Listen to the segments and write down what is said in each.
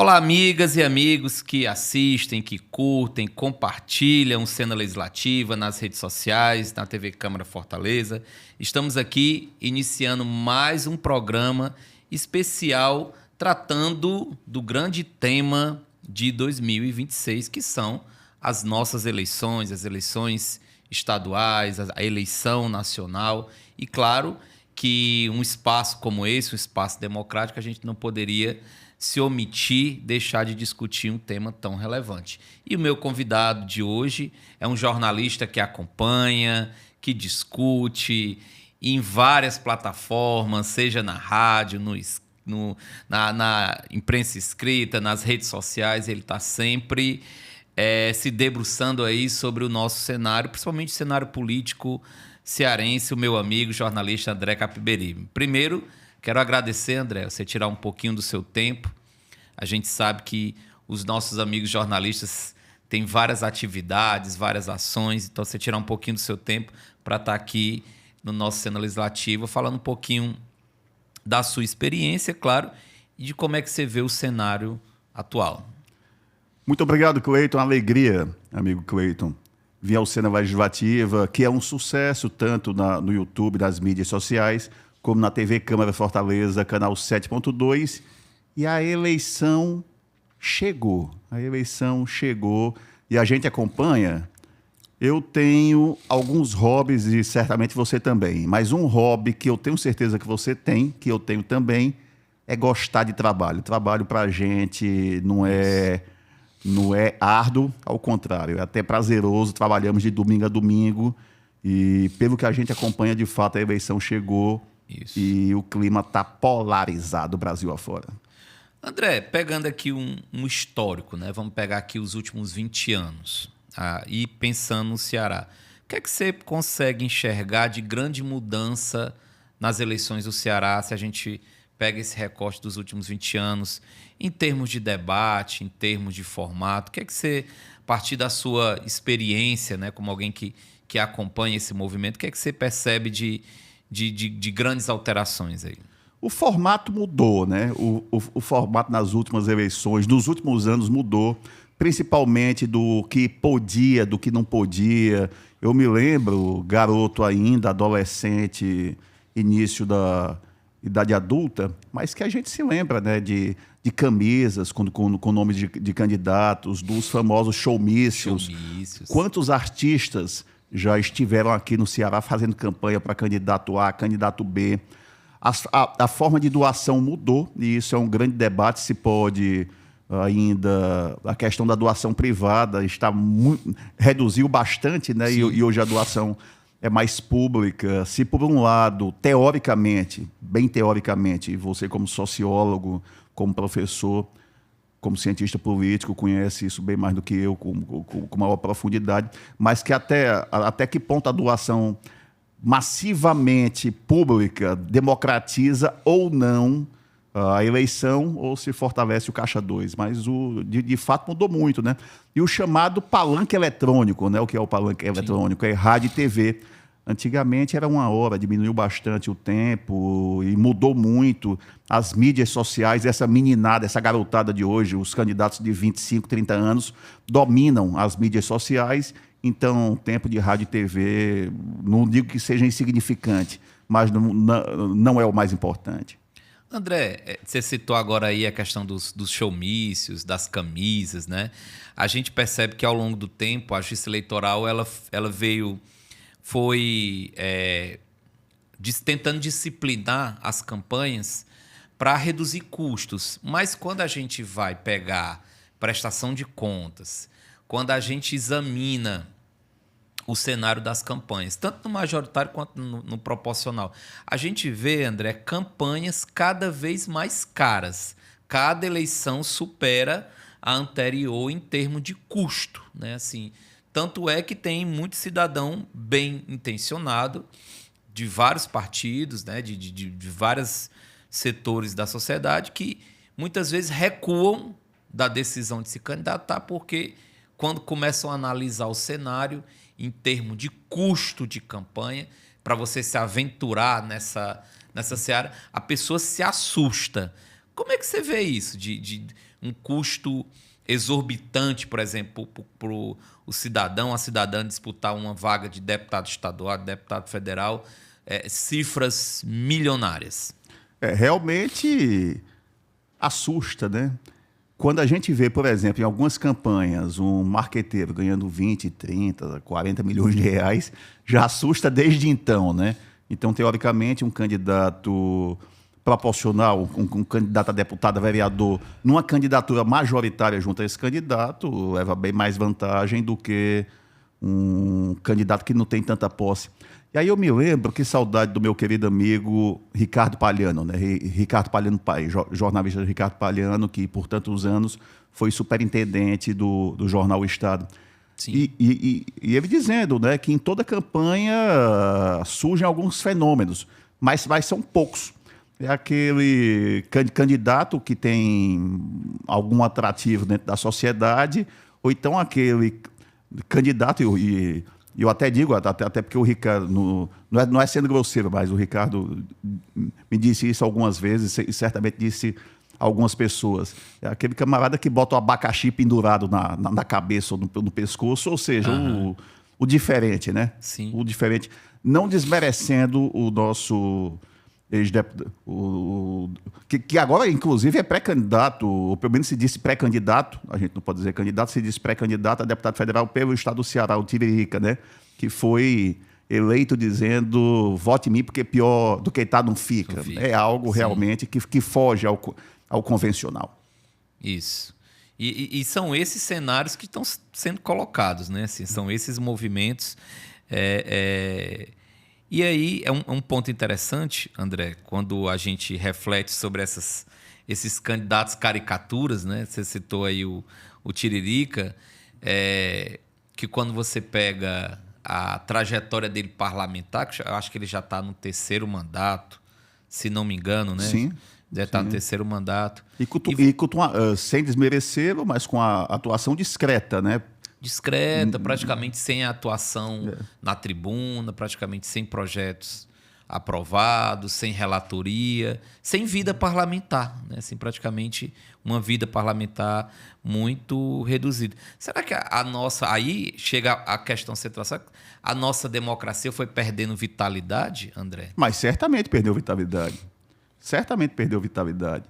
Olá, amigas e amigos que assistem, que curtem, compartilham Cena Legislativa nas redes sociais, na TV Câmara Fortaleza. Estamos aqui iniciando mais um programa especial tratando do grande tema de 2026, que são as nossas eleições, as eleições estaduais, a eleição nacional. E claro que um espaço como esse, um espaço democrático, a gente não poderia se omitir, deixar de discutir um tema tão relevante. E o meu convidado de hoje é um jornalista que acompanha, que discute em várias plataformas, seja na rádio, na imprensa escrita, nas redes sociais. Ele está sempre se debruçando aí sobre o nosso cenário, principalmente o cenário político cearense, o meu amigo jornalista André Capiberibe. Primeiro, quero agradecer, André, você tirar um pouquinho do seu tempo. A gente sabe que os nossos amigos jornalistas têm várias atividades, várias ações, então você tirar um pouquinho do seu tempo para estar aqui no nosso Cena Legislativa, falando um pouquinho da sua experiência, claro, e de como é que você vê o cenário atual. Muito obrigado, Cleiton. Alegria, amigo Cleiton, vir ao Cena Legislativa, que é um sucesso tanto no YouTube, nas mídias sociais, como na TV Câmara Fortaleza, canal 7.2. E a eleição chegou. E a gente acompanha. Eu tenho alguns hobbies e certamente você também. Mas um hobby que eu tenho certeza que você tem, que eu tenho também, é gostar de trabalho. Trabalho para a gente não é árduo, ao contrário, é até prazeroso. Trabalhamos de domingo a domingo e pelo que a gente acompanha, de fato, a eleição chegou. Isso. E o clima está polarizado Brasil afora. André, pegando aqui um histórico, né? Vamos pegar aqui os últimos 20 anos e pensando no Ceará. O que é que você consegue enxergar de grande mudança nas eleições do Ceará, se a gente pega esse recorte dos últimos 20 anos, em termos de debate, em termos de formato? O que é que você, a partir da sua experiência, né, como alguém que acompanha esse movimento, o que é que você percebe de grandes alterações aí? O formato mudou, né? O formato nas últimas eleições, nos últimos anos mudou, principalmente do que podia, do que não podia. Eu me lembro, garoto ainda, adolescente, início da idade adulta, mas que a gente se lembra, né, de camisas com nomes de candidatos, dos famosos showmícios. Quantos artistas já estiveram aqui no Ceará fazendo campanha para candidato A, candidato B? A forma de doação mudou, e isso é um grande debate. Se pode ainda... A questão da doação privada reduziu bastante, né? E hoje a doação é mais pública. Se, por um lado, teoricamente, bem teoricamente, você como sociólogo, como professor, como cientista político, conhece isso bem mais do que eu, com maior profundidade, mas que até que ponto a doação massivamente pública democratiza ou não a eleição, ou se fortalece o Caixa 2. Mas de fato mudou muito, né? E o chamado palanque eletrônico, né? O que é o palanque eletrônico? É rádio e TV. Antigamente era 1 hora, diminuiu bastante o tempo e mudou muito. As mídias sociais, essa meninada, essa garotada de hoje, os candidatos de 25, 30 anos, dominam as mídias sociais. Então, tempo de rádio e TV, não digo que seja insignificante, mas não é o mais importante. André, você citou agora aí a questão dos showmícios, das camisas, né? A gente percebe que ao longo do tempo a justiça eleitoral ela foi tentando disciplinar as campanhas para reduzir custos. Mas quando a gente vai pegar prestação de contas, quando a gente examina o cenário das campanhas, tanto no majoritário quanto no proporcional, a gente vê, André, campanhas cada vez mais caras. Cada eleição supera a anterior em termos de custo, né? Assim, tanto é que tem muito cidadão bem intencionado de vários partidos, né? de vários setores da sociedade que muitas vezes recuam da decisão de se candidatar porque quando começam a analisar o cenário em termos de custo de campanha, para você se aventurar nessa seara, a pessoa se assusta. Como é que você vê isso? um custo exorbitante, por exemplo, para o cidadão, a cidadã disputar uma vaga de deputado estadual, de deputado federal, cifras milionárias. Realmente assusta, né? Quando a gente vê, por exemplo, em algumas campanhas, um marqueteiro ganhando 20, 30, 40 milhões de reais, já assusta desde então, né? Então, teoricamente, um candidato proporcional, um candidato a deputado, a vereador, numa candidatura majoritária junto a esse candidato, leva bem mais vantagem do que um candidato que não tem tanta posse. E aí eu me lembro, que saudade do meu querido amigo Ricardo Palhano, né? Ricardo Palhano pai, jornalista Ricardo Palhano, que por tantos anos foi superintendente do jornal O Estado. Sim. E ele dizendo, né, que em toda campanha surgem alguns fenômenos, mas são poucos. É aquele candidato que tem algum atrativo dentro da sociedade, ou então aquele candidato, e eu até digo, até porque o Ricardo, não é sendo grosseiro, mas o Ricardo me disse isso algumas vezes e certamente disse a algumas pessoas. É aquele camarada que bota o abacaxi pendurado na cabeça ou no pescoço, ou seja, o diferente, né? Sim. O diferente. Não desmerecendo o nosso ex-deputado, que agora, inclusive, é pré-candidato, ou pelo menos se disse pré-candidato, a gente não pode dizer candidato, se diz pré-candidato a deputado federal pelo estado do Ceará, o Tiririca, né? Que foi eleito dizendo vote em mim porque pior do que tá não fica. É algo realmente que foge ao convencional. Isso. E são esses cenários que estão sendo colocados, né? Assim, são esses movimentos. E aí é um ponto interessante, André, quando a gente reflete sobre esses candidatos caricaturas, né? Você citou aí o Tiririca, que quando você pega a trajetória dele parlamentar, que eu acho que ele já está no 3º mandato, se não me engano, né? Sim. Deve estar no 3º mandato. Sem desmerecê-lo, mas com a atuação discreta, né? Discreta, praticamente sem atuação na tribuna, praticamente sem projetos aprovados, sem relatoria, sem vida parlamentar, né? Assim, praticamente uma vida parlamentar muito reduzida. Será que a nossa... Aí chega a questão central. Será que a nossa democracia foi perdendo vitalidade, André? Mas certamente perdeu vitalidade. Certamente perdeu vitalidade.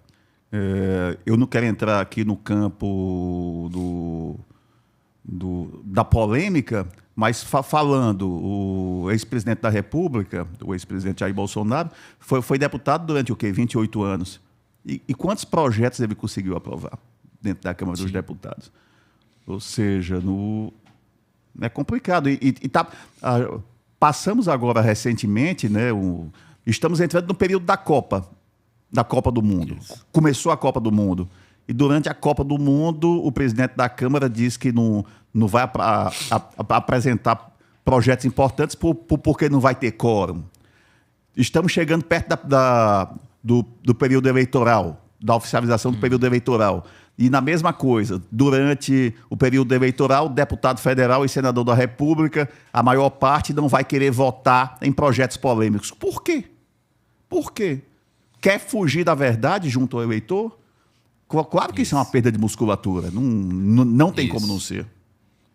Eu não quero entrar aqui no campo da polêmica, mas falando, o ex-presidente da República, o ex-presidente Jair Bolsonaro, foi deputado durante o quê? 28 anos. E quantos projetos ele conseguiu aprovar dentro da Câmara dos Deputados? Ou seja, é complicado. Passamos agora recentemente, né, estamos entrando no período da Copa do Mundo. Isso. Começou a Copa do Mundo. E durante a Copa do Mundo, o presidente da Câmara disse que não vai apresentar projetos importantes porque não vai ter quórum. Estamos chegando perto do período eleitoral, da oficialização do período eleitoral. E na mesma coisa, durante o período eleitoral, deputado federal e senador da República, a maior parte não vai querer votar em projetos polêmicos. Por quê? Por quê? Quer fugir da verdade junto ao eleitor? Claro que isso é uma perda de musculatura. Não tem como não ser.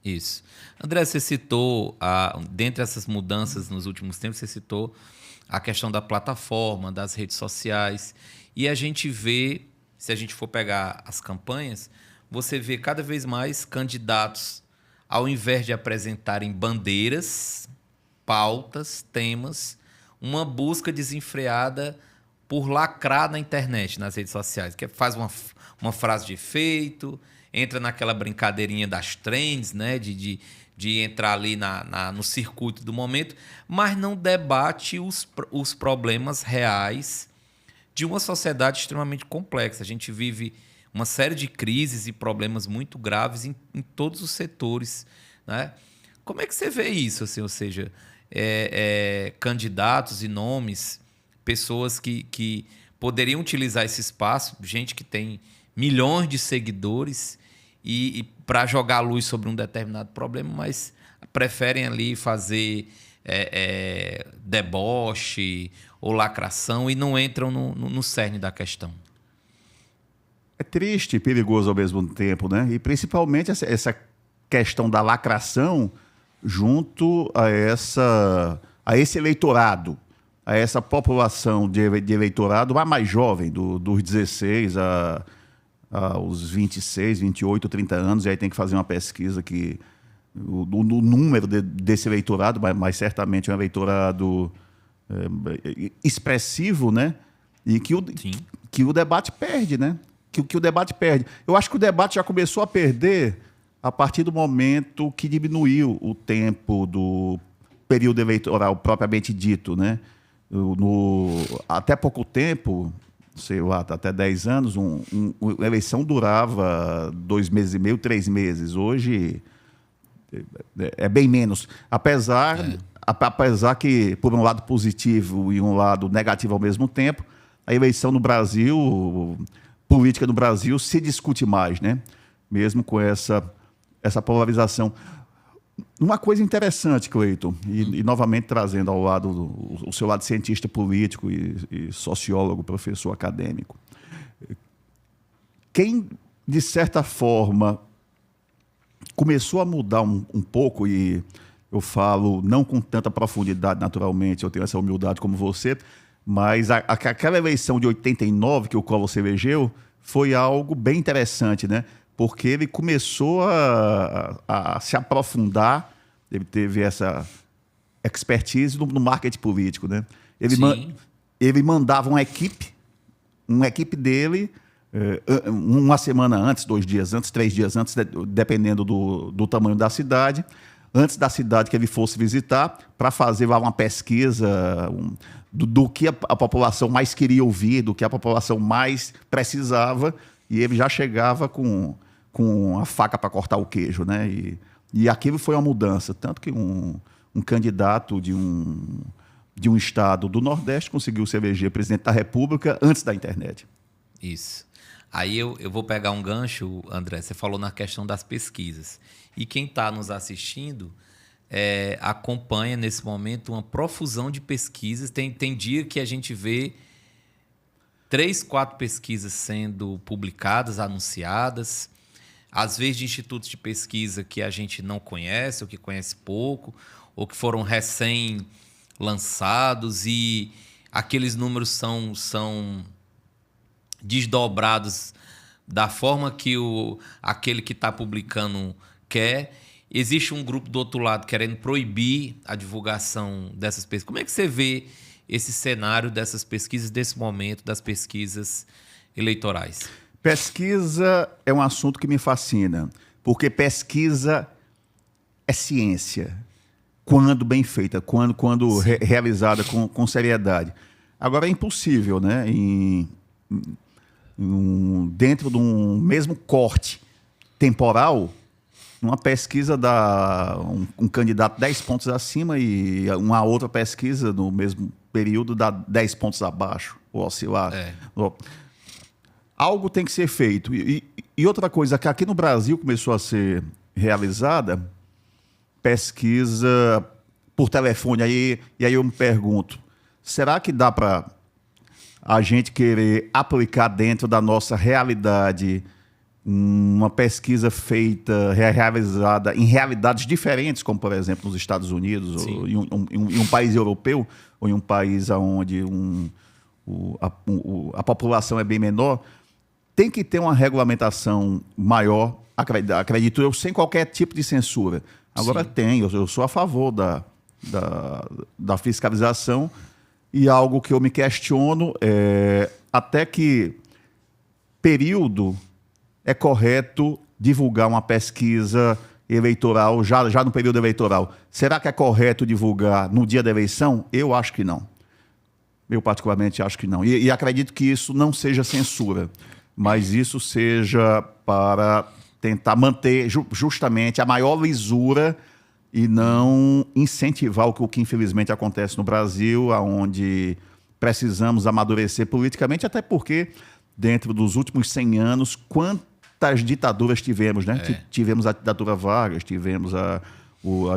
Isso. André, você citou, dentre essas mudanças nos últimos tempos, você citou a questão da plataforma, das redes sociais. E a gente vê, se a gente for pegar as campanhas, você vê cada vez mais candidatos, ao invés de apresentarem bandeiras, pautas, temas, uma busca desenfreada por lacrar na internet, nas redes sociais, que faz uma frase de efeito, entra naquela brincadeirinha das trends, né, de entrar ali no circuito do momento, mas não debate os problemas reais de uma sociedade extremamente complexa. A gente vive uma série de crises e problemas muito graves em todos os setores, né? Como é que você vê isso? Assim, ou seja, candidatos e nomes, pessoas que poderiam utilizar esse espaço, gente que tem milhões de seguidores e para jogar luz sobre um determinado problema, mas preferem ali fazer deboche ou lacração e não entram no cerne da questão. É triste e perigoso ao mesmo tempo, né? E principalmente essa questão da lacração junto a esse eleitorado, a essa população de eleitorado a mais jovem, dos 16 aos 26, 28, 30 anos, e aí tem que fazer uma pesquisa que o número desse eleitorado, mas certamente é um eleitorado expressivo, né? E que o debate perde, né? Que o debate perde. Eu acho que o debate já começou a perder a partir do momento que diminuiu o tempo do período eleitoral propriamente dito, né? Até pouco tempo, sei lá, até 10 anos, uma eleição durava 2 meses e meio, 3 meses. Hoje é bem menos. Apesar que, por um lado positivo e um lado negativo ao mesmo tempo, a eleição no Brasil, política no Brasil, se discute mais, né? Mesmo com essa polarização. Uma coisa interessante, Cleiton, e novamente trazendo ao lado o seu lado cientista político e sociólogo, professor acadêmico. Quem, de certa forma, começou a mudar um pouco, e eu falo não com tanta profundidade, naturalmente, eu tenho essa humildade como você, mas aquela eleição de 89 que o Collor se elegeu foi algo bem interessante, né? Porque ele começou a se aprofundar, ele teve essa expertise no marketing político, né? Ele mandava uma equipe dele, uma semana antes, 2 dias antes, 3 dias antes, dependendo do tamanho da cidade, antes da cidade que ele fosse visitar, para fazer lá uma pesquisa do que a população mais queria ouvir, do que a população mais precisava, e ele já chegava com a faca para cortar o queijo, né? E aquilo foi uma mudança, tanto que um candidato de um estado do Nordeste conseguiu se eleger presidente da República antes da internet. Isso. Aí eu vou pegar um gancho, André, você falou na questão das pesquisas. E quem está nos assistindo acompanha nesse momento uma profusão de pesquisas. Tem dia que a gente vê 3, 4 pesquisas sendo publicadas, anunciadas, às vezes de institutos de pesquisa que a gente não conhece, ou que conhece pouco, ou que foram recém-lançados, e aqueles números são desdobrados da forma que aquele que está publicando quer. Existe um grupo do outro lado querendo proibir a divulgação dessas pesquisas. Como é que você vê esse cenário dessas pesquisas, desse momento das pesquisas eleitorais? Pesquisa é um assunto que me fascina, porque pesquisa é ciência, quando bem feita, quando realizada com seriedade. Agora, é impossível, né? Dentro de um mesmo corte temporal, uma pesquisa dá um candidato 10 pontos acima e uma outra pesquisa no mesmo período dá 10 pontos abaixo, ou oscilar. Algo tem que ser feito. E outra coisa, que aqui no Brasil começou a ser realizada, pesquisa por telefone. E aí eu me pergunto, será que dá para a gente querer aplicar dentro da nossa realidade uma pesquisa feita, realizada em realidades diferentes, como, por exemplo, nos Estados Unidos, ou em um país europeu, ou em um país onde a população é bem menor? Tem que ter uma regulamentação maior, acredito eu, sem qualquer tipo de censura. Agora eu sou a favor da fiscalização, e algo que eu me questiono é até que período é correto divulgar uma pesquisa eleitoral já no período eleitoral. Será que é correto divulgar no dia da eleição? Eu acho que não. Eu particularmente acho que não. E acredito que isso não seja censura, mas isso seja para tentar manter justamente a maior lisura e não incentivar o que infelizmente acontece no Brasil, onde precisamos amadurecer politicamente, até porque, dentro dos últimos 100 anos, quantas ditaduras tivemos, né? Tivemos a ditadura Vargas, tivemos a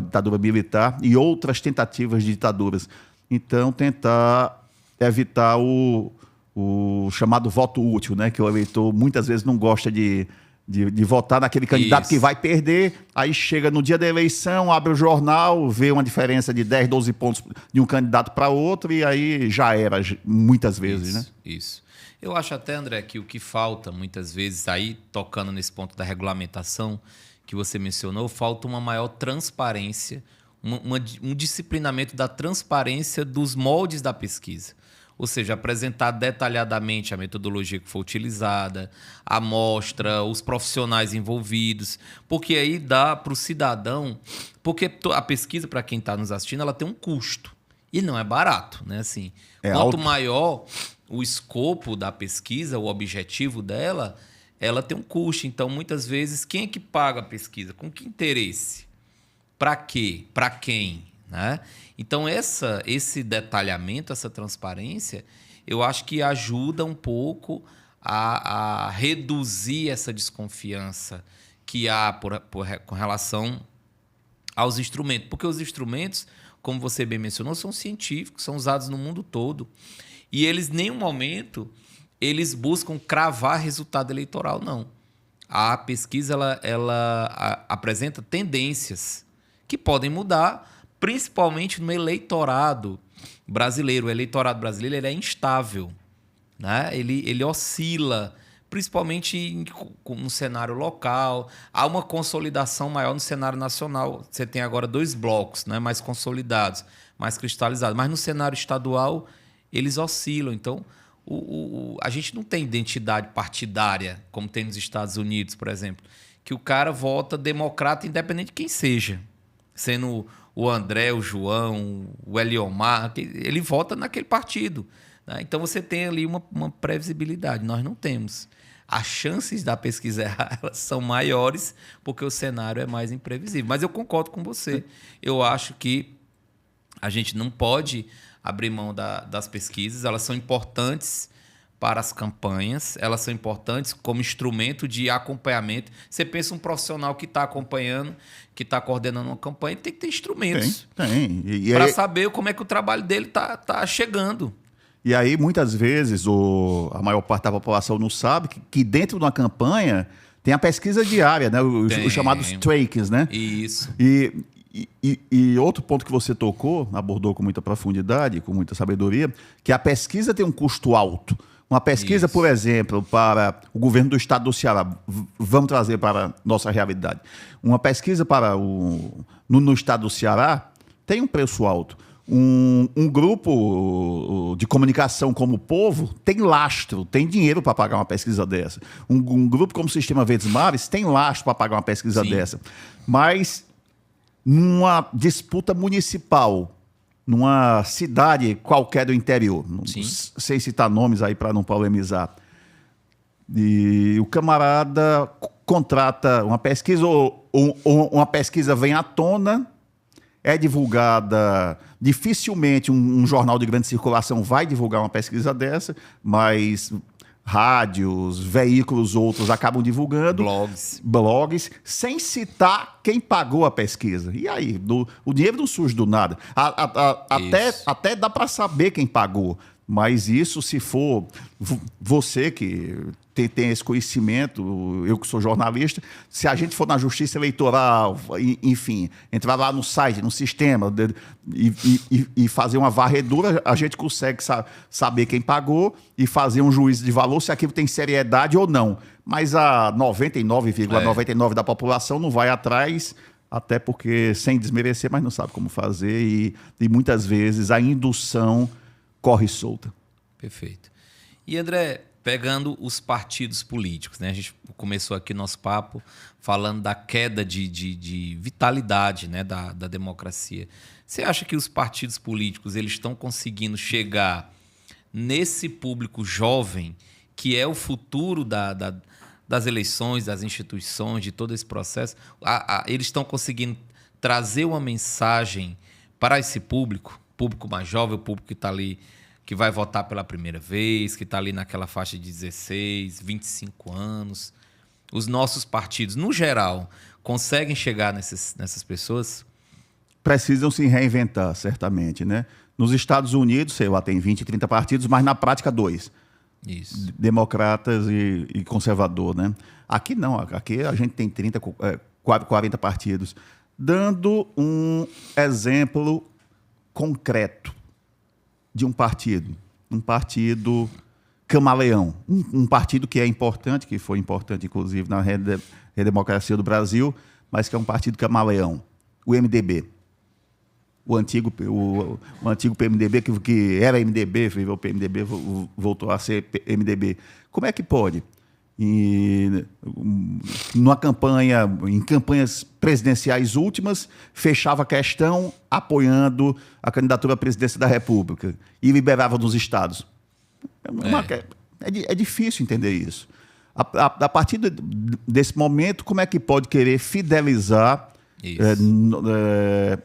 ditadura militar e outras tentativas de ditaduras. Então, tentar evitar o o chamado voto útil, né? Que o eleitor muitas vezes não gosta de votar naquele candidato que vai perder, aí chega no dia da eleição, abre o jornal, vê uma diferença de 10, 12 pontos de um candidato para outro e aí já era, muitas vezes, né? Isso. Eu acho até, André, que o que falta muitas vezes, aí tocando nesse ponto da regulamentação que você mencionou, falta uma maior transparência, um disciplinamento da transparência dos moldes da pesquisa. Ou seja, apresentar detalhadamente a metodologia que foi utilizada, a amostra, os profissionais envolvidos, porque aí dá para o cidadão... Porque a pesquisa, para quem está nos assistindo, ela tem um custo. E não é barato, né? Assim, quanto maior o escopo da pesquisa, o objetivo dela, ela tem um custo. Então, muitas vezes, quem é que paga a pesquisa? Com que interesse? Para quê? Para quem? Né? Então, esse detalhamento, essa transparência, eu acho que ajuda um pouco a reduzir essa desconfiança que há com relação aos instrumentos. Porque os instrumentos, como você bem mencionou, são científicos, são usados no mundo todo. E eles, em nenhum momento, eles buscam cravar resultado eleitoral, não. A pesquisa ela apresenta tendências que podem mudar, principalmente no eleitorado brasileiro. O eleitorado brasileiro ele é instável, né? Ele oscila, principalmente no cenário local. Há uma consolidação maior no cenário nacional. Você tem agora 2 blocos, né, mais consolidados, mais cristalizados. Mas no cenário estadual, eles oscilam. Então, a gente não tem identidade partidária, como tem nos Estados Unidos, por exemplo, que o cara vota democrata independente de quem seja. Sendo o André, o João, o Eliomar, ele vota naquele partido, né? Então você tem ali uma previsibilidade. Nós não temos. As chances da pesquisa errar elas são maiores porque o cenário é mais imprevisível. Mas eu concordo com você. Eu acho que a gente não pode abrir mão das pesquisas. Elas são importantes para as campanhas, elas são importantes como instrumento de acompanhamento. Você pensa um profissional que está acompanhando, que está coordenando uma campanha, tem que ter instrumentos para saber como é que o trabalho dele está chegando. E aí, muitas vezes, a maior parte da população não sabe que dentro de uma campanha tem a pesquisa diária, né? Os chamados tracks, né? Isso. E outro ponto que você abordou com muita profundidade, com muita sabedoria, que a pesquisa tem um custo alto. Uma pesquisa, por exemplo, para o governo do estado do Ceará, vamos trazer para a nossa realidade. Uma pesquisa no estado do Ceará tem um preço alto. Um grupo de comunicação como o Povo tem lastro, tem dinheiro para pagar uma pesquisa dessa. Um grupo como o Sistema Verdes Mares tem lastro para pagar uma pesquisa dessa. Mas numa disputa municipal, numa cidade qualquer do interior, sem citar nomes aí para não polemizar, e o camarada contrata uma pesquisa, ou uma pesquisa vem à tona, é divulgada, dificilmente um jornal de grande circulação vai divulgar uma pesquisa dessa, mas rádios, veículos outros acabam divulgando. Blogs, sem citar quem pagou a pesquisa. E aí? O dinheiro não surge do nada. Até dá para saber quem pagou. Mas isso, se for você que tem esse conhecimento, eu que sou jornalista, se a gente for na justiça eleitoral, enfim, entrar lá no site, no sistema e fazer uma varredura, a gente consegue saber quem pagou e fazer um juízo de valor se aquilo tem seriedade ou não. Mas a 99,99% da população não vai atrás, até porque, sem desmerecer, mas não sabe como fazer e muitas vezes a indução corre solta. Perfeito. E, André, pegando os partidos políticos, né? A gente começou aqui nosso papo falando da queda de vitalidade, né, da democracia. Você acha que os partidos políticos eles estão conseguindo chegar nesse público jovem, que é o futuro das eleições, das instituições, de todo esse processo? Eles estão conseguindo trazer uma mensagem para esse público mais jovem, o público que está ali, que vai votar pela primeira vez, que está ali naquela faixa de 16, 25 anos. Os nossos partidos, no geral, conseguem chegar nessas pessoas? Precisam se reinventar, certamente, né? Nos Estados Unidos, sei lá, tem 20, 30 partidos, mas na prática 2. Isso. democratas e conservador, né? Aqui não, aqui a gente tem 30, 40 partidos. Dando um exemplo concreto de um partido camaleão, um partido que é importante, que foi importante, inclusive, na redemocracia do Brasil, mas que é um partido camaleão, o MDB. O antigo PMDB, que era MDB, veio o PMDB, voltou a ser MDB. Como é que pode? Em campanhas presidenciais últimas, fechava a questão apoiando a candidatura à presidência da República e liberava nos estados. É difícil entender isso. A partir desse momento, como é que pode querer fidelizar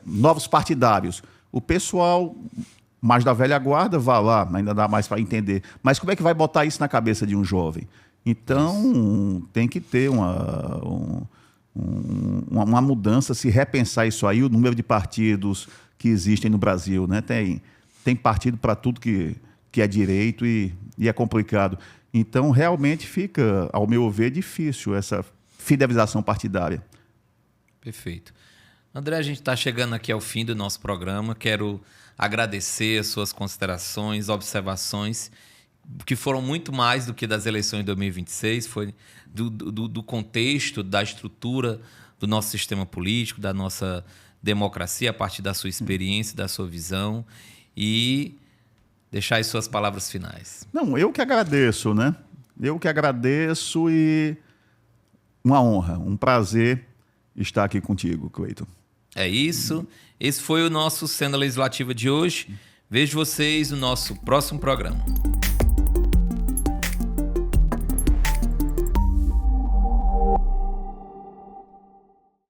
novos partidários? O pessoal mais da velha guarda vai lá, ainda dá mais para entender. Mas como é que vai botar isso na cabeça de um jovem? Então, tem que ter uma mudança, se repensar isso aí, o número de partidos que existem no Brasil, né? Tem partido para tudo que é direito e é complicado. Então, realmente fica, ao meu ver, difícil essa fidelização partidária. Perfeito. André, a gente está chegando aqui ao fim do nosso programa. Quero agradecer as suas considerações, observações, que foram muito mais do que das eleições de 2026, foi do contexto, da estrutura do nosso sistema político, da nossa democracia, a partir da sua experiência, da sua visão, e deixar as suas palavras finais. Não, eu que agradeço, né? Eu que agradeço e uma honra, um prazer estar aqui contigo, Cleiton. É isso. Esse foi o nosso Cena Legislativa de hoje. Vejo vocês no nosso próximo programa.